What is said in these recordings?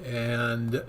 and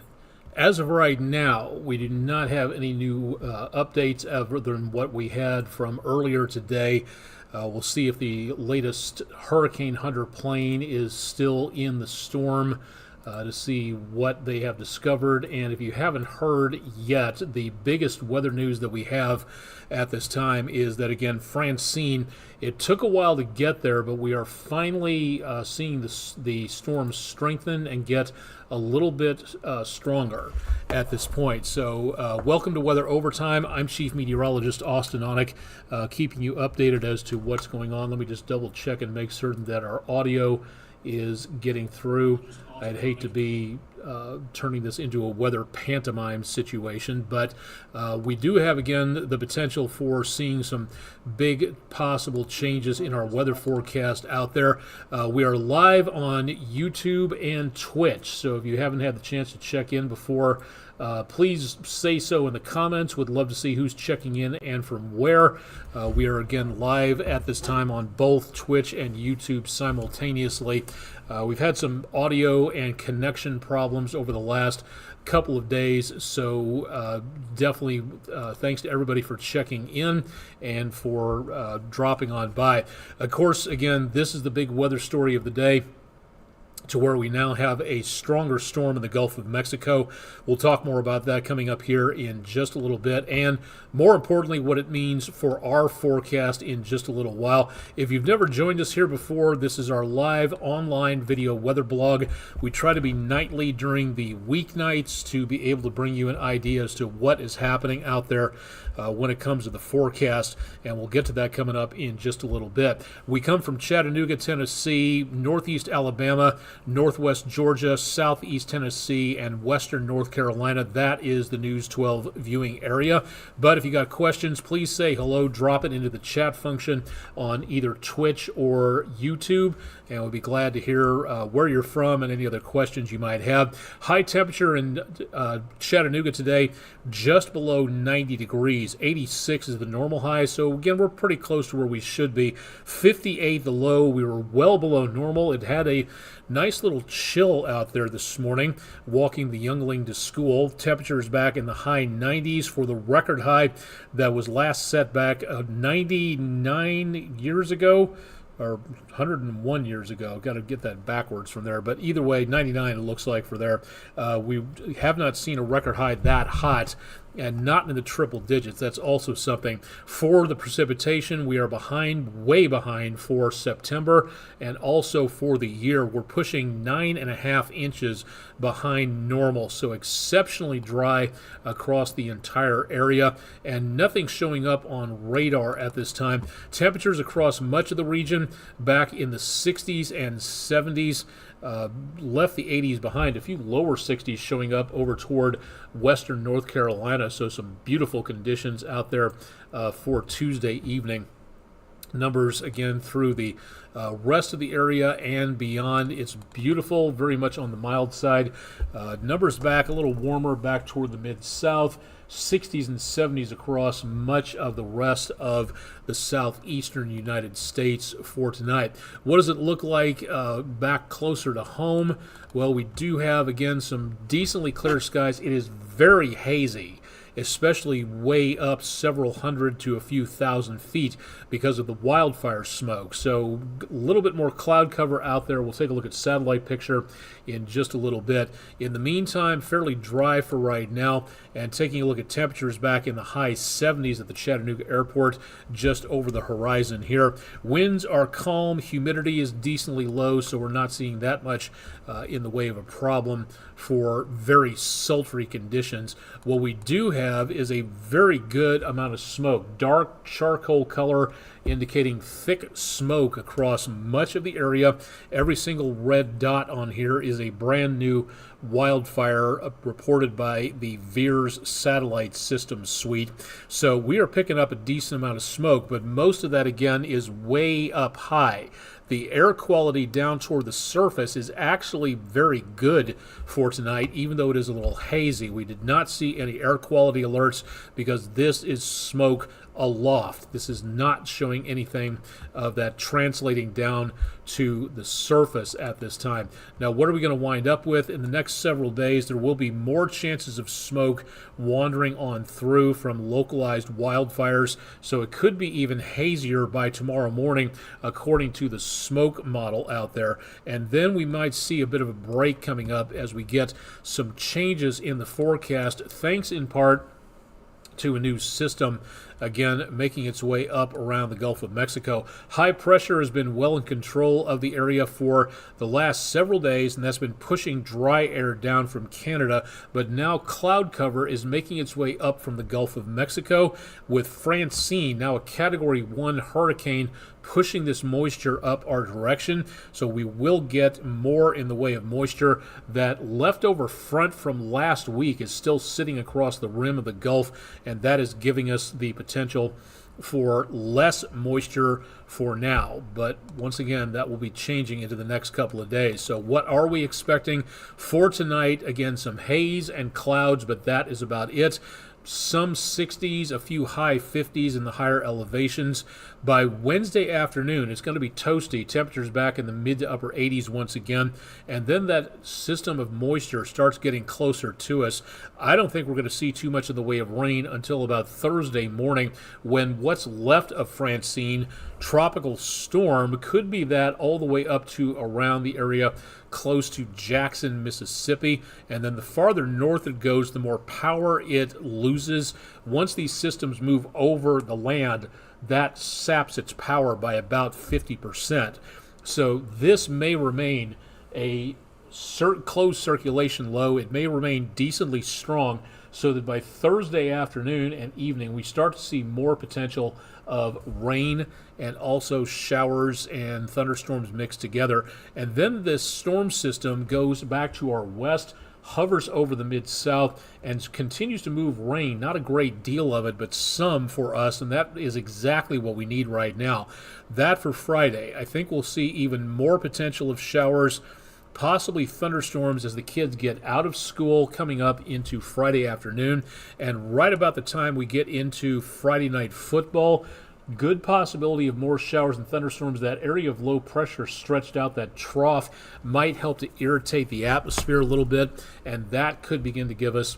as of right now, we do not have any new updates other than what we had from earlier today. We'll see if the latest Hurricane Hunter plane is still in the storm to see what they have discovered. And if you haven't heard yet, the biggest weather news that we have at this time is that, again, Francine, it took a while to get there, but we are finally seeing the storm strengthen and get a little bit stronger at this point. So welcome to Weather Overtime. I'm Chief Meteorologist Austin Onick, keeping you updated as to what's going on. Let me just double check and make certain that our audio is getting through. I'd hate to be turning this into a weather pantomime situation, but we do have, again, the potential for seeing some big possible changes in our weather forecast out there. We are live on YouTube and Twitch, so if you haven't had the chance to check in before, please say so in the comments. Would love to see who's checking in and from where. We are, again, live at this time on both Twitch and YouTube simultaneously. We've had some audio and connection problems over the last couple of days, so definitely thanks to everybody for checking in and for dropping on by. Of course, again, this is the big weather story of the day, to where we now have a stronger storm in the Gulf of Mexico. We'll talk more about that coming up here in just a little bit, and more importantly, what it means for our forecast in just a little while. If you've never joined us here before, this is our live online video weather blog. We try to be nightly during the weeknights to be able to bring you an idea as to what is happening out there when it comes to the forecast, and we'll get to that coming up in just a little bit. We come from Chattanooga, Tennessee, northeast Alabama, northwest Georgia, southeast Tennessee, and western North Carolina. That is the News 12 viewing area. But if you got questions, please say hello, drop it into the chat function on either Twitch or YouTube, and we'll be glad to hear where you're from and any other questions you might have. High temperature in Chattanooga today, just below 90 degrees. 86 is the normal high, so again, we're pretty close to where we should be. 58 the low. We were well below normal. It had a nice little chill out there this morning, walking the youngling to school. Temperatures back in the high 90s for the record high that was last set back 99 years ago, or 101 years ago. Got to get that backwards from there. But either way, 99 it looks like for there. We have not seen a record high that hot, and not in the triple digits. That's also something. For the precipitation, we are behind, way behind for September, and also for the year. We're pushing 9.5 inches behind normal, so exceptionally dry across the entire area, and nothing showing up on radar at this time. Temperatures across much of the region back in the 60s and 70s. Left the 80s behind, a few lower 60s showing up over toward western North Carolina, so some beautiful conditions out there for Tuesday evening. Numbers, again, through the rest of the area and beyond. It's beautiful, very much on the mild side. Numbers back a little warmer, back toward the mid-south. 60s and 70s across much of the rest of the southeastern United States for tonight. What does it look like back closer to home? Well, we do have, again, some decently clear skies. It is very hazy, especially way up several hundred to a few thousand feet because of the wildfire smoke. So a little bit more cloud cover out there. We'll take a look at satellite picture in just a little bit. In the meantime, fairly dry for right now, and taking a look at temperatures back in the high 70s at the Chattanooga airport, just over the horizon here. Winds are calm, humidity is decently low, so we're not seeing that much in the way of a problem for very sultry conditions. What we do have is a very good amount of smoke, dark charcoal color, indicating thick smoke across much of the area. Every single red dot on here is a brand new wildfire reported by the VEERS satellite system suite. So we are picking up a decent amount of smoke, but most of that, again, is way up high. the air quality down toward the surface is actually very good for tonight, even though it is a little hazy. We did not see any air quality alerts because this is smoke aloft. This is not showing anything of that translating down to the surface at this time. Now, what are we going to wind up with? In the next several days, there will be more chances of smoke wandering on through from localized wildfires, so it could be even hazier by tomorrow morning, according to the smoke model out there. And then we might see a bit of a break coming up as we get some changes in the forecast, thanks in part to a new system, again, making its way up around the Gulf of Mexico. High pressure has been well in control of the area for the last several days, and that's been pushing dry air down from Canada, but now cloud cover is making its way up from the Gulf of Mexico, with Francine, now a Category 1 hurricane, pushing this moisture up our direction. So we will get more in the way of moisture. That leftover front from last week is still sitting across the rim of the Gulf, and that is giving us the potential for less moisture for now. But once again, that will be changing into the next couple of days. So what are we expecting for tonight? Again, some haze and clouds, but that is about it. Some 60s, a few high 50s in the higher elevations. By Wednesday afternoon, it's going to be toasty. Temperatures back in the mid to upper 80s once again. And then that system of moisture starts getting closer to us. I don't think we're going to see too much in the way of rain until about Thursday morning, when what's left of Francine, tropical storm, could be that all the way up to around the area close to Jackson, Mississippi. And then the farther north it goes, the more power it loses. Once these systems move over the land, that saps its power by about 50%. So this may remain a closed circulation low. It may remain decently strong, so that by Thursday afternoon and evening, we start to see more potential of rain and also showers and thunderstorms mixed together. And then this storm system goes back to our west, hovers over the mid-south, and continues to move rain. Not a great deal of it, but some for us, and that is exactly what we need right now. That for Friday. I think we'll see even more potential of showers, possibly thunderstorms as the kids get out of school coming up into Friday afternoon. And right about the time we get into Friday night football, good possibility of more showers and thunderstorms. That area of low pressure stretched out, that trough, might help to irritate the atmosphere a little bit, and that could begin to give us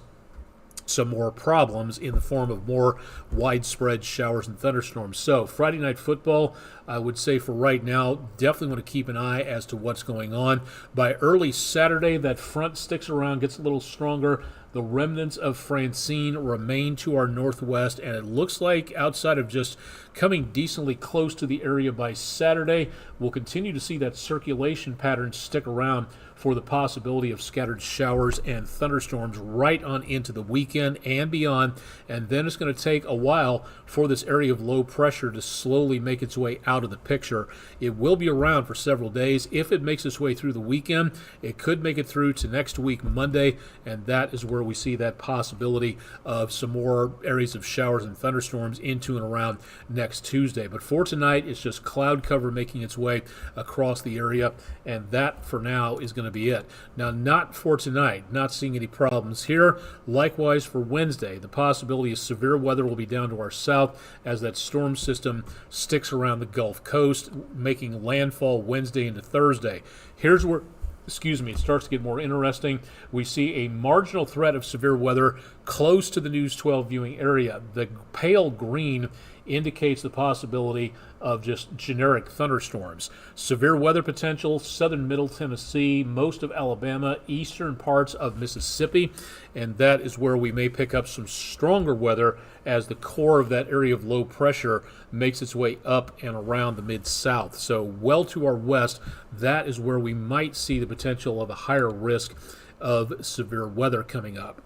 some more problems in the form of more widespread showers and thunderstorms. So Friday night football, I would say for right now, definitely want to keep an eye as to what's going on. By early Saturday, that front sticks around, gets a little stronger. The remnants of Francine remain to our northwest, and it looks like outside of just coming decently close to the area by Saturday, we'll continue to see that circulation pattern stick around for the possibility of scattered showers and thunderstorms right on into the weekend and beyond. And then it's going to take a while for this area of low pressure to slowly make its way out of the picture. It will be around for several days. If it makes its way through the weekend, it could make it through to next week, Monday, and that is where we see that possibility of some more areas of showers and thunderstorms into and around next Tuesday. But for tonight, it's just cloud cover making its way across the area, and that for now is going to be it. Now, not for tonight, not seeing any problems here. Likewise for Wednesday, the possibility of severe weather will be down to our south as that storm system sticks around the Gulf Coast, making landfall Wednesday into Thursday. Here's where it starts to get more interesting. We see a marginal threat of severe weather close to the News 12 viewing area. The pale green indicates the possibility of just generic thunderstorms. Severe weather potential, southern middle Tennessee, most of Alabama, eastern parts of Mississippi, and that is where we may pick up some stronger weather as the core of that area of low pressure makes its way up and around the mid-south. So well to our west, that is where we might see the potential of a higher risk of severe weather coming up.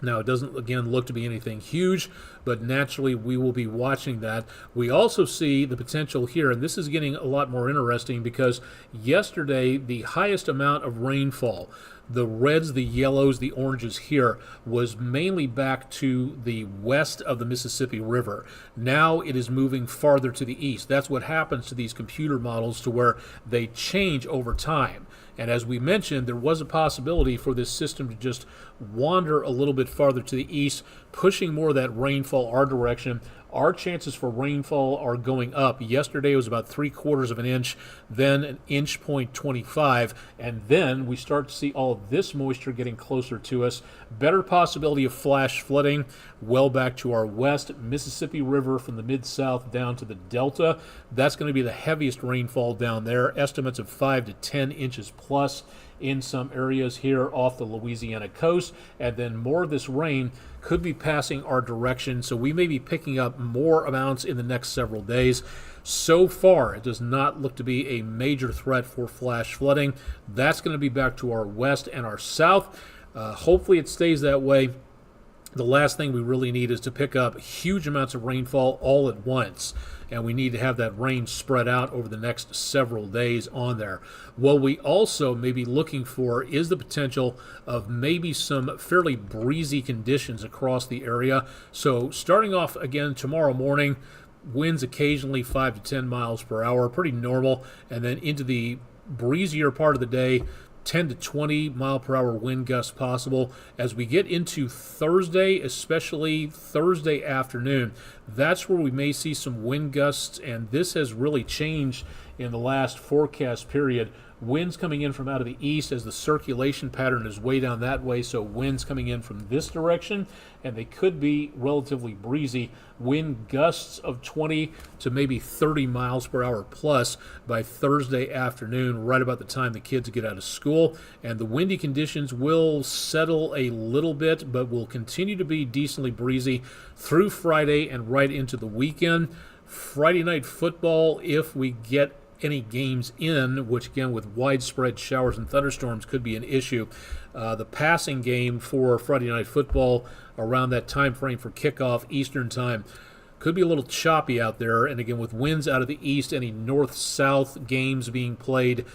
Now, it doesn't, again, look to be anything huge, but naturally we will be watching that. We also see the potential here, and this is getting a lot more interesting because yesterday the highest amount of rainfall, The reds, the yellows, the oranges here was mainly back to the west of the Mississippi River. Now it is moving farther to the east. That's what happens to these computer models, to where they change over time. And as we mentioned, there was a possibility for this system to just wander a little bit farther to the east, pushing more of that rainfall our direction. Our chances for rainfall are going up. Yesterday was about 3/4 of an inch, then an inch point 25, and then we start to see all of this moisture getting closer to us. Better possibility of flash flooding well back to our west, Mississippi River from the mid-south down to the delta. That's going to be the heaviest rainfall down there. Estimates of 5 to 10 inches plus in some areas here off the Louisiana coast, and then more of this rain could be passing our direction, so we may be picking up more amounts in the next several days. So far, it does not look to be a major threat for flash flooding. That's going to be back to our west and our south. Hopefully it stays that way. The last thing we really need is to pick up huge amounts of rainfall all at once, and we need to have that rain spread out over the next several days on there. What we also may be looking for is the potential of maybe some fairly breezy conditions across the area. So starting off again tomorrow morning, winds occasionally 5 to 10 miles per hour, pretty normal, and then into the breezier part of the day, 10 to 20 mile per hour wind gusts possible. As we get into Thursday, especially Thursday afternoon, that's where we may see some wind gusts, and this has really changed in the last forecast period. Winds coming in from out of the east as the circulation pattern is way down that way, so winds coming in from this direction, and they could be relatively breezy. Wind gusts of 20 to maybe 30 miles per hour plus by Thursday afternoon, right about the time the kids get out of school. And the windy conditions will settle a little bit, but will continue to be decently breezy through Friday and right into the weekend. Friday night football, if we get any games in, which again with widespread showers and thunderstorms could be an issue. The passing game for Friday night football around that time frame for kickoff Eastern time could be a little choppy out there, and again with winds out of the east, any north-south games being played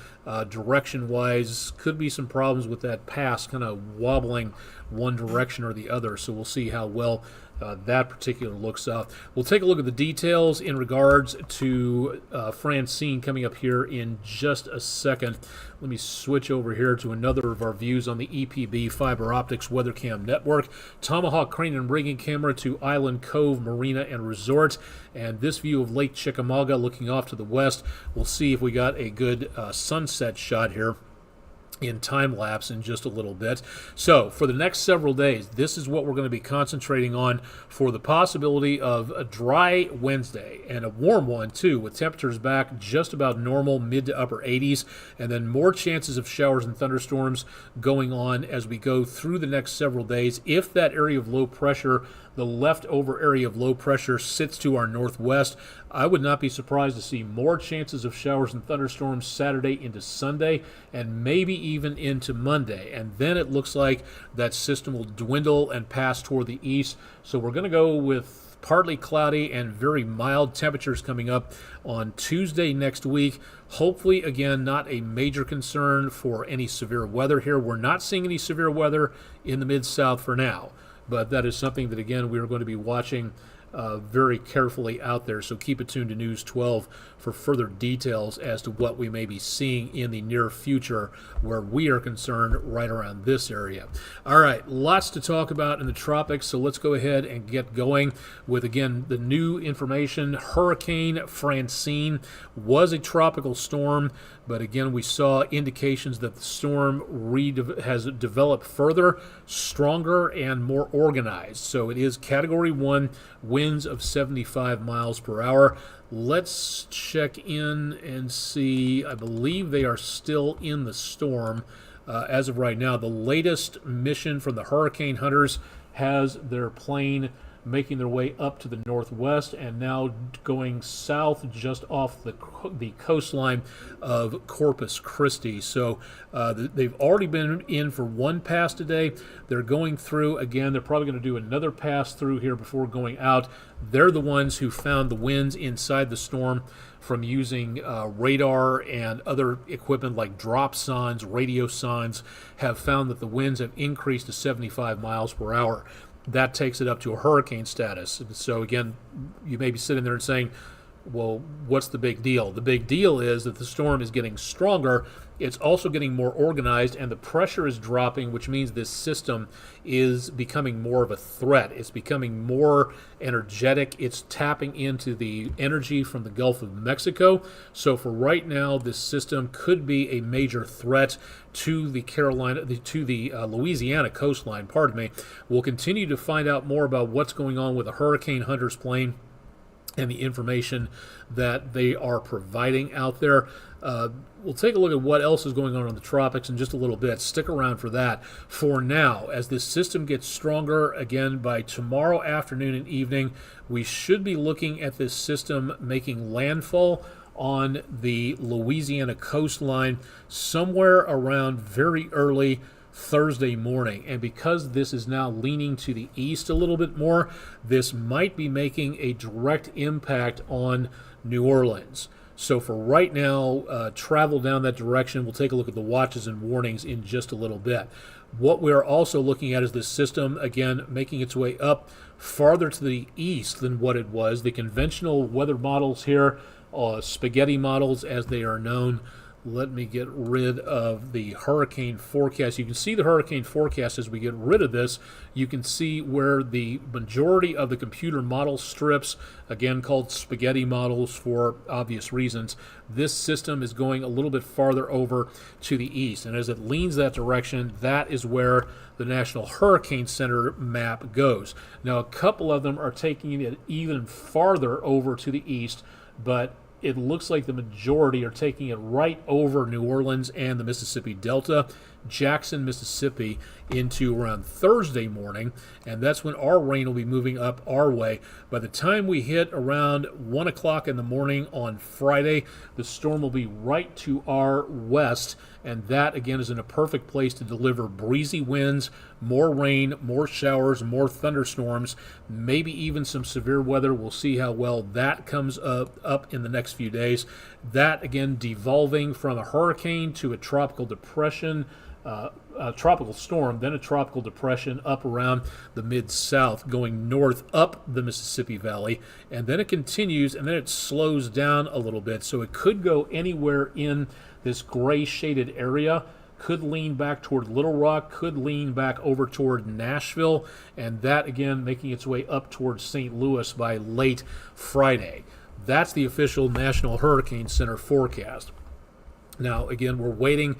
direction-wise, could be some problems with that pass kind of wobbling one direction or the other, so we'll see how well that particular looks out. We'll take a look at the details in regards to Francine coming up here in just a second. Let me switch over here to another of our views on the EPB Fiber Optics WeatherCam Network. Tomahawk crane and rigging camera to Island Cove Marina and Resort, and this view of Lake Chickamauga looking off to the west. We'll see if we got a good sunset shot here in time lapse in just a little bit. So for the next several days, this is what we're going to be concentrating on for the possibility of a dry Wednesday and a warm one too, with temperatures back just about normal, mid to upper 80s, and then more chances of showers and thunderstorms going on as we go through the next several days. If that area of low pressure, the leftover area of low pressure, sits to our northwest, I would not be surprised to see more chances of showers and thunderstorms Saturday into Sunday, and maybe even into Monday. And then it looks like that system will dwindle and pass toward the east. So we're going to go with partly cloudy and very mild temperatures coming up on Tuesday next week. Hopefully, again, not a major concern for any severe weather here. We're not seeing any severe weather in the Mid-South for now, but that is something that, again, we are going to be watching very carefully out there. So keep it tuned to News 12 for further details as to what we may be seeing in the near future where we are concerned right around this area. All right, lots to talk about in the tropics, so let's go ahead and get going with, again, the new information. Hurricane Francine was a tropical storm, but again, we saw indications that the storm has developed further, stronger, and more organized. So it is Category 1, winds of 75 miles per hour. Let's check in and see. I believe they are still in the storm as of right now. The latest mission from the hurricane hunters has their plane making their way up to the northwest and now going south just off the coastline of Corpus Christi. So they've already been in for one pass today. They're going through again. They're probably going to do another pass through here before going out. They're the ones who found the winds inside the storm from using radar and other equipment like drop signs, radio signs, have found that the winds have increased to 75 miles per hour. That takes it up to a hurricane status. So again, you may be sitting there and saying, well, what's the big deal? The big deal is that the storm is getting stronger. It's also getting more organized, and the pressure is dropping, which means this system is becoming more of a threat. It's becoming more energetic. It's tapping into the energy from the Gulf of Mexico. So for right now, this system could be a major threat to the Louisiana coastline. Pardon me. We'll continue to find out more about what's going on with the Hurricane Hunter's plane and the information that they are providing out there. We'll take a look at what else is going on in the tropics in just a little bit. Stick around for that. For now, as this system gets stronger, again, by tomorrow afternoon and evening, we should be looking at this system making landfall on the Louisiana coastline somewhere around very early Thursday morning. And because this is now leaning to the east a little bit more, this might be making a direct impact on New Orleans. So for right now, travel down that direction. We'll take a look at the watches and warnings in just a little bit. What we're also looking at is this system, again, making its way up farther to the east than what it was. The conventional weather models here, spaghetti models as they are known. Let me get rid of the hurricane forecast. You can see the hurricane forecast as we get rid of this. You can see where the majority of the computer model strips, again called spaghetti models for obvious reasons, this system is going a little bit farther over to the east. And as it leans that direction, that is where the National Hurricane Center map goes. Now, a couple of them are taking it even farther over to the east, but it looks like the majority are taking it right over New Orleans and the Mississippi Delta, Jackson, Mississippi, into around Thursday morning, and that's when our rain will be moving up our way. By the time we hit around 1 o'clock in the morning on Friday, the storm will be right to our west, and that, again, is in a perfect place to deliver breezy winds, more rain, more showers, more thunderstorms, maybe even some severe weather. We'll see how well that comes up in the next few days. That, again, devolving from a hurricane to a tropical depression, a tropical storm, then a tropical depression up around the mid-south, going north up the Mississippi Valley, and then it continues, and then it slows down a little bit. So it could go anywhere in this gray shaded area, could lean back toward Little Rock, could lean back over toward Nashville, and that, again, making its way up towards St. Louis by late Friday. That's the official National Hurricane Center forecast. Now, again, we're waiting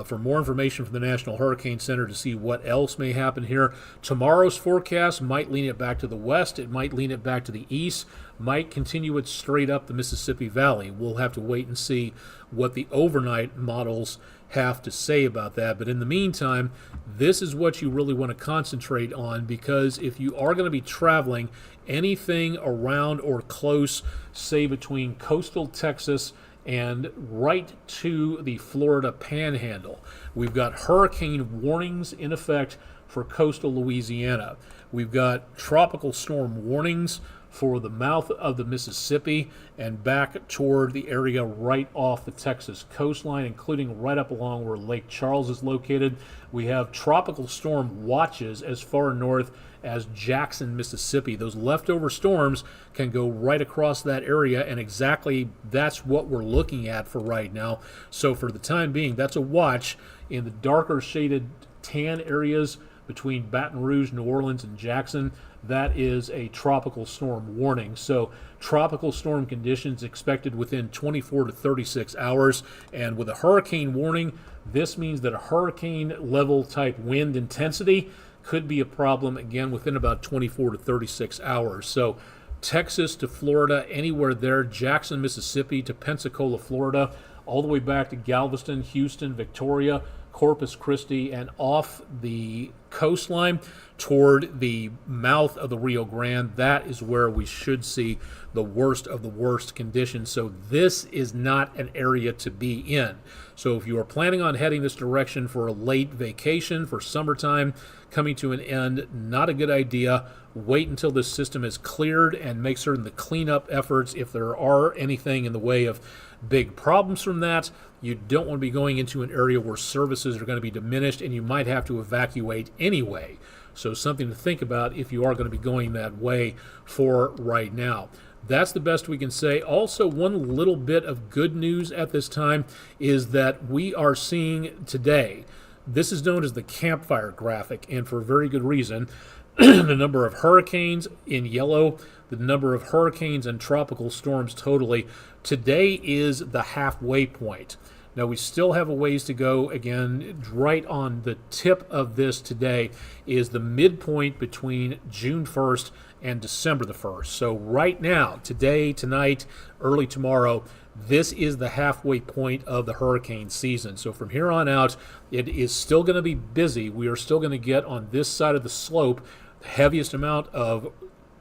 for more information from the National Hurricane Center to see what else may happen here. Tomorrow's forecast might lean it back to the west. It might lean it back to the east, might continue it straight up the Mississippi Valley. We'll have to wait and see what the overnight models have to say about that. But in the meantime, this is what you really want to concentrate on, because if you are going to be traveling anything around or close, say between coastal Texas and right to the Florida Panhandle, we've got hurricane warnings in effect for coastal Louisiana. We've got tropical storm warnings for the mouth of the Mississippi and back toward the area right off the Texas coastline, including right up along where Lake Charles is located. We have tropical storm watches as far north as Jackson, Mississippi. Those leftover storms can go right across that area, and exactly that's what we're looking at for right now. So for the time being, that's a watch. In the darker shaded tan areas between Baton Rouge, New Orleans, and Jackson, that is a tropical storm warning. So tropical storm conditions expected within 24 to 36 hours. And with a hurricane warning, this means that a hurricane level type wind intensity could be a problem again within about 24 to 36 hours. So Texas to Florida, anywhere there, Jackson, Mississippi to Pensacola, Florida, all the way back to Galveston, Houston, Victoria, Corpus Christi, and off the coastline toward the mouth of the Rio Grande. That is where we should see the worst of the worst conditions. So this is not an area to be in. So if you are planning on heading this direction for a late vacation, for summertime coming to an end, not a good idea. Wait until this system is cleared and make certain the cleanup efforts, if there are anything in the way of big problems from that, you don't want to be going into an area where services are going to be diminished and you might have to evacuate anyway. So something to think about if you are going to be going that way for right now. That's the best we can say. Also, one little bit of good news at this time is that we are seeing today, this is known as the campfire graphic, and for a very good reason, the number of hurricanes in yellow, the number of hurricanes and tropical storms totally, today is the halfway point. Now, we still have a ways to go. Again, right on the tip of this today is the midpoint between June 1st and December the 1st. So right now, today, tonight, early tomorrow, this is the halfway point of the hurricane season. So from here on out, it is still going to be busy. We are still going to get on this side of the slope the heaviest amount of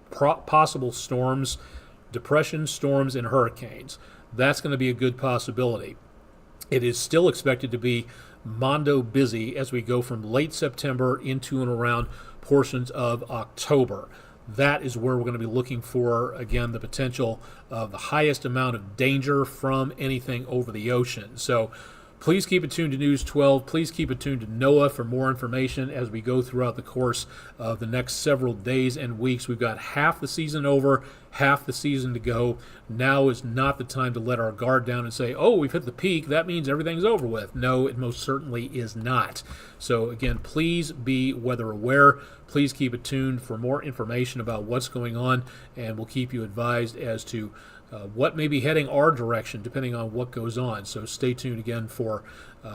possible storms, depression, storms, and hurricanes. That's going to be a good possibility. It is still expected to be mondo busy as we go from late September into and around portions of October. That is where we're going to be looking for, again, the potential of the highest amount of danger from anything over the ocean. So please keep it tuned to News 12. Please keep it tuned to NOAA for more information as we go throughout the course of the next several days and weeks. We've got half the season over, half the season to go. Now is not the time to let our guard down and say, oh, we've hit the peak, that means everything's over with. No, it most certainly is not. So again, please be weather aware. Please keep it tuned for more information about what's going on, and we'll keep you advised as to what may be heading our direction depending on what goes on. So stay tuned again for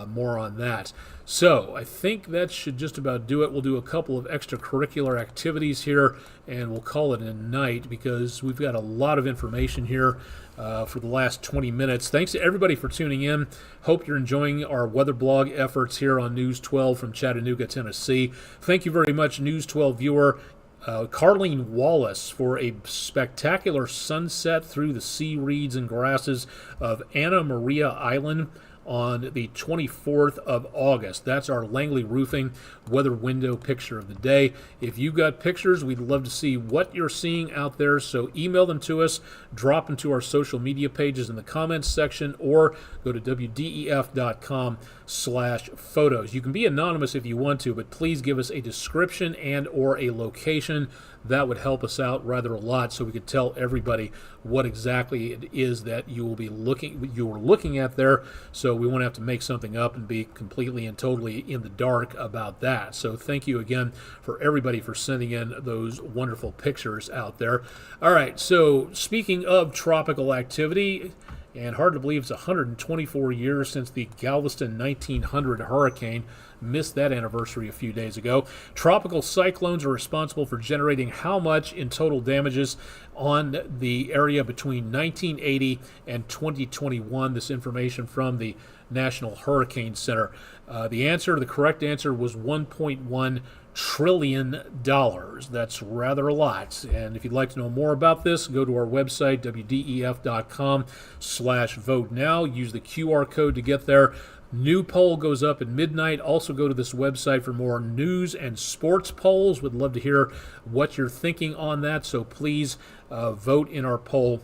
more on that. So I think that should just about do it. We'll do a couple of extracurricular activities here and we'll call it a night because we've got a lot of information here for the last 20 minutes. Thanks to everybody for tuning in. Hope you're enjoying our weather blog efforts here on News 12 from Chattanooga, Tennessee. Thank you very much, News 12 viewer Carlene Wallace, for a spectacular sunset through the sea reeds and grasses of Anna Maria Island on the 24th of August. That's our Langley Roofing weather window picture of the day. If you've got pictures, we'd love to see what you're seeing out there, so email them to us, drop them to our social media pages in the comments section, or go to wdef.com/photos. You can be anonymous if you want to, but please give us a description and or a location. That would help us out rather a lot, so we could tell everybody what exactly it is that you were looking at there. So we won't have to make something up and be completely and totally in the dark about that. So thank you again for everybody for sending in those wonderful pictures out there. All right, so speaking of tropical activity, and hard to believe it's 124 years since the Galveston 1900 hurricane. Missed that anniversary a few days ago. Tropical cyclones are responsible for generating how much in total damages on the area between 1980 and 2021? This information from the National Hurricane Center. The correct answer was $1.1 trillion. That's rather a lot. And if you'd like to know more about this, go to our website, wdef.com/vote now. Use the QR code to get there. New poll goes up at midnight. Also go to this website for more news and sports polls. Would love to hear what you're thinking on that. So please vote in our poll,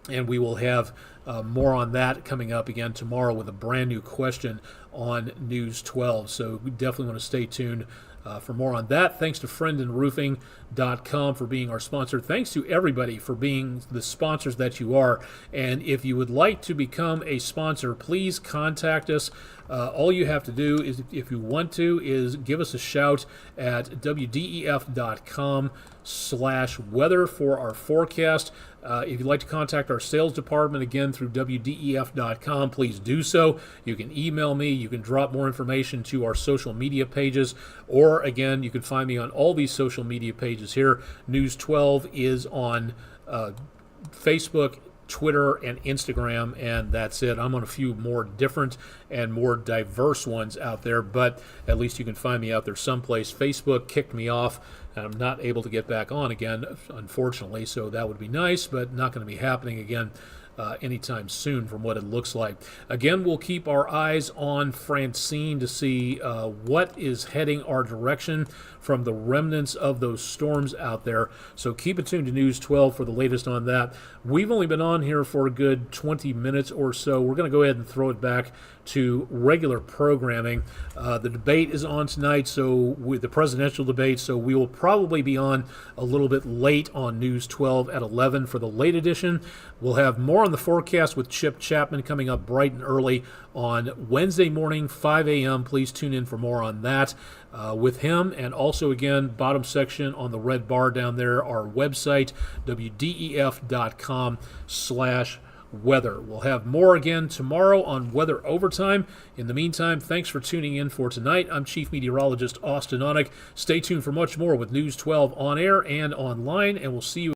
and we will have more on that coming up again tomorrow with a brand new question on News 12. So we definitely want to stay tuned for more on that. Thanks to friendandroofing.com for being our sponsor. Thanks to everybody for being the sponsors that you are. And if you would like to become a sponsor, please contact us. All you have to do is, if you want to, is give us a shout at wdef.com/weather for our forecast. If you'd like to contact our sales department, again, through wdef.com, please do so. You can email me. You can drop more information to our social media pages. Or, again, you can find me on all these social media pages here. News 12 is on Facebook, Twitter, and Instagram, and that's it. I'm on a few more different and more diverse ones out there, but at least you can find me out there someplace. Facebook kicked me off, and I'm not able to get back on again, unfortunately, so that would be nice, but not going to be happening again anytime soon from what it looks like. Again, we'll keep our eyes on Francine to see what is heading our direction from the remnants of those storms out there. So keep it tuned to News 12 for the latest on that. We've only been on here for a good 20 minutes or so. We're going to go ahead and throw it back to regular programming. The debate is on tonight, so with the presidential debate, so we will probably be on a little bit late on News 12 at 11 for the late edition. We'll have more on the forecast with Chip Chapman coming up bright and early on Wednesday morning, 5 a.m. Please tune in for more on that with him. And also, again, bottom section on the red bar down there, our website, wdef.com/weather. We'll have more again tomorrow on Weather Overtime. In the meantime, thanks for tuning in for tonight. I'm Chief Meteorologist Austin Onek. Stay tuned for much more with News 12 on air and online, and we'll see you